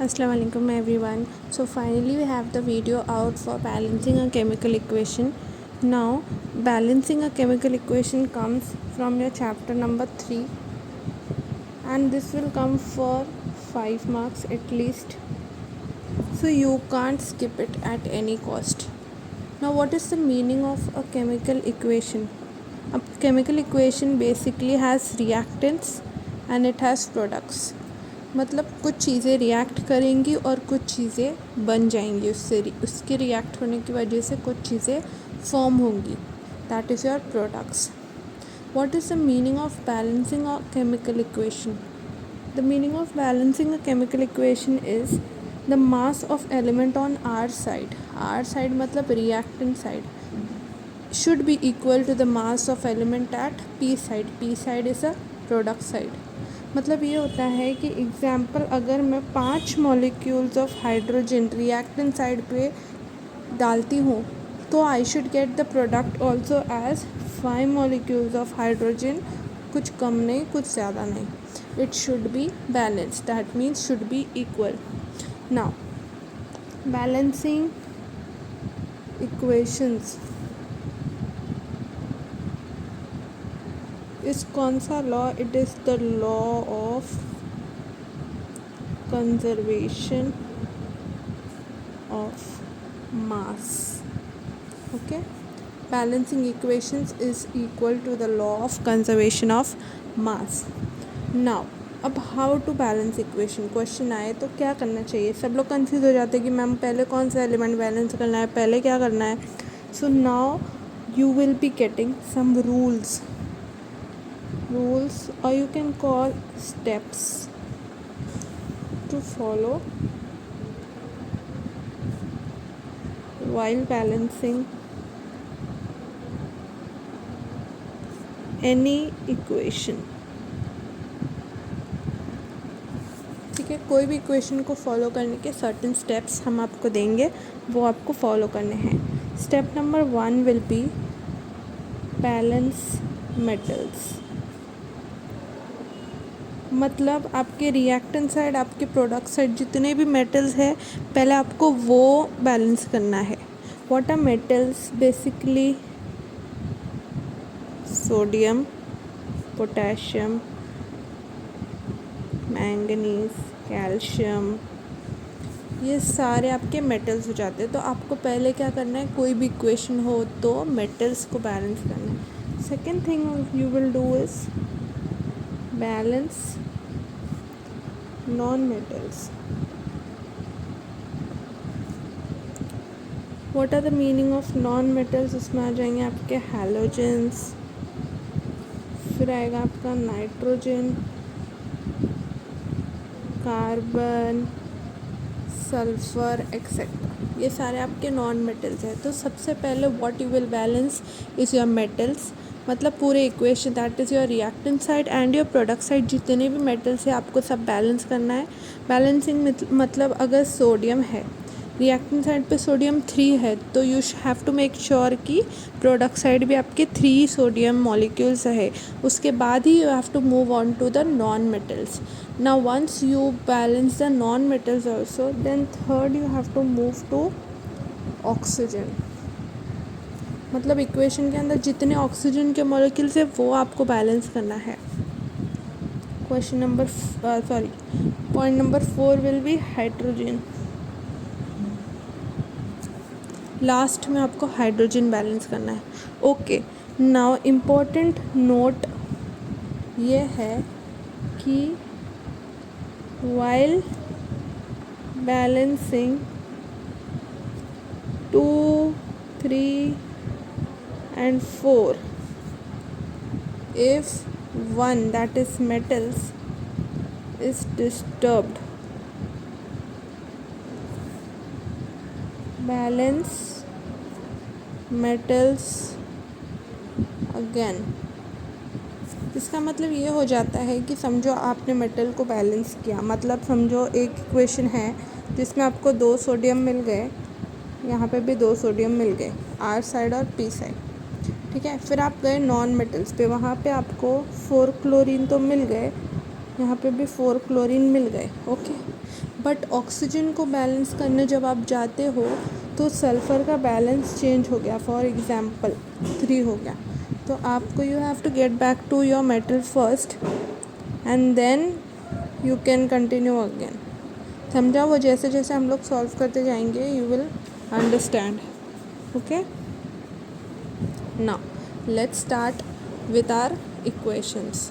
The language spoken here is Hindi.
Assalamu alaikum everyone. So finally we have the video out for balancing a chemical equation. Now balancing a chemical equation comes from your chapter number 3 and this will come for 5 marks at least. So you can't skip it at any cost. Now what is the meaning of a chemical equation? A chemical equation basically has reactants and it has products. मतलब कुछ चीज़ें रिएक्ट करेंगी और कुछ चीज़ें बन जाएंगी उसके रिएक्ट होने की वजह से कुछ चीज़ें फॉर्म होंगी. That is your products. What is the meaning of balancing a chemical equation? The meaning of balancing a chemical equation is the mass of element on our side मतलब reactant side should be equal to the mass of element at p side is a product side. मतलब ये होता है कि एग्जाम्पल अगर मैं 5 molecules of hydrogen reactant side पे डालती हूँ तो I should get the product also as 5 molecules of hydrogen. कुछ कम नहीं कुछ ज़्यादा नहीं. It should be balance. That means should be equal. Now balancing equations is कौन सा law? It is the law of conservation of mass. Okay, balancing equations is equal to the law of conservation of mass. Now अब how to balance equation question आए तो क्या करना चाहिए? सब लोग कंफ्यूज हो जाते हैं कि मैम पहले कौन सा एलिमेंट बैलेंस करना है, पहले क्या करना है. So now you will be getting some rules or you can call steps to follow while balancing any equation. ठीक है, कोई भी इक्वेशन को फॉलो करने के सर्टेन स्टेप्स हम आपको देंगे, वो आपको फॉलो करने हैं. Step number 1 will be balance metals. मतलब आपके रिएक्टेंट साइड आपके प्रोडक्ट साइड जितने भी मेटल्स हैं पहले आपको वो बैलेंस करना है. What are metals? Basically sodium, potassium, manganese, calcium, ये सारे आपके मेटल्स हो जाते हैं. तो आपको पहले क्या करना है, कोई भी इक्वेशन हो तो मेटल्स को बैलेंस करना है. Second thing you will do is balance non metals. What are the meaning of non metals? उसमें आ जाएंगे आपके हैलोजेंस, फिर आएगा आपका नाइट्रोजन, कार्बन, सल्फर एक्सेट्रा. ये सारे आपके नॉन मेटल्स हैं. तो सबसे पहले what you will balance is your metals. मतलब पूरे equation that is your reactant side and your product side जितने भी मेटल्स हैं आपको सब बैलेंस करना है. बैलेंसिंग मतलब अगर सोडियम है, रिएक्टेंट साइड पे सोडियम 3 है तो you have to make sure कि प्रोडक्ट साइड भी आपके 3 सोडियम मॉलिक्यूल्स है. उसके बाद ही you have to move on to the non metals. Now once you balance the non-metals also, then third you have to move to oxygen. मतलब इक्वेशन के अंदर जितने ऑक्सीजन के मॉलिक्यूल्स है वो आपको बैलेंस करना है. Point number 4 will be hydrogen. Last में आपको हाइड्रोजन बैलेंस करना है. ओके, नाउ इम्पोर्टेंट नोट ये है कि while balancing 2, 3 and 4, if one, that is metals, is disturbed, balance metals again. इसका मतलब ये हो जाता है कि समझो आपने मेटल को बैलेंस किया. मतलब समझो एक इक्वेशन है जिसमें आपको 2 सोडियम मिल गए, यहाँ पे भी 2 सोडियम मिल गए, आर साइड और पी साइड. ठीक है, फिर आप गए नॉन मेटल्स पे, वहाँ पे आपको 4 क्लोरीन तो मिल गए, यहाँ पे भी 4 क्लोरीन मिल गए. ओके, बट ऑक्सीजन को बैलेंस करने जब आप जाते हो तो सल्फ़र का बैलेंस चेंज हो गया, फॉर एग्ज़ाम्पल 3 हो गया, तो आपको you have to get back to your metal first and then you can continue again. समझा? वो जैसे जैसे हम लोग सॉल्व करते जाएंगे you will understand. Okay, now let's start with our equations.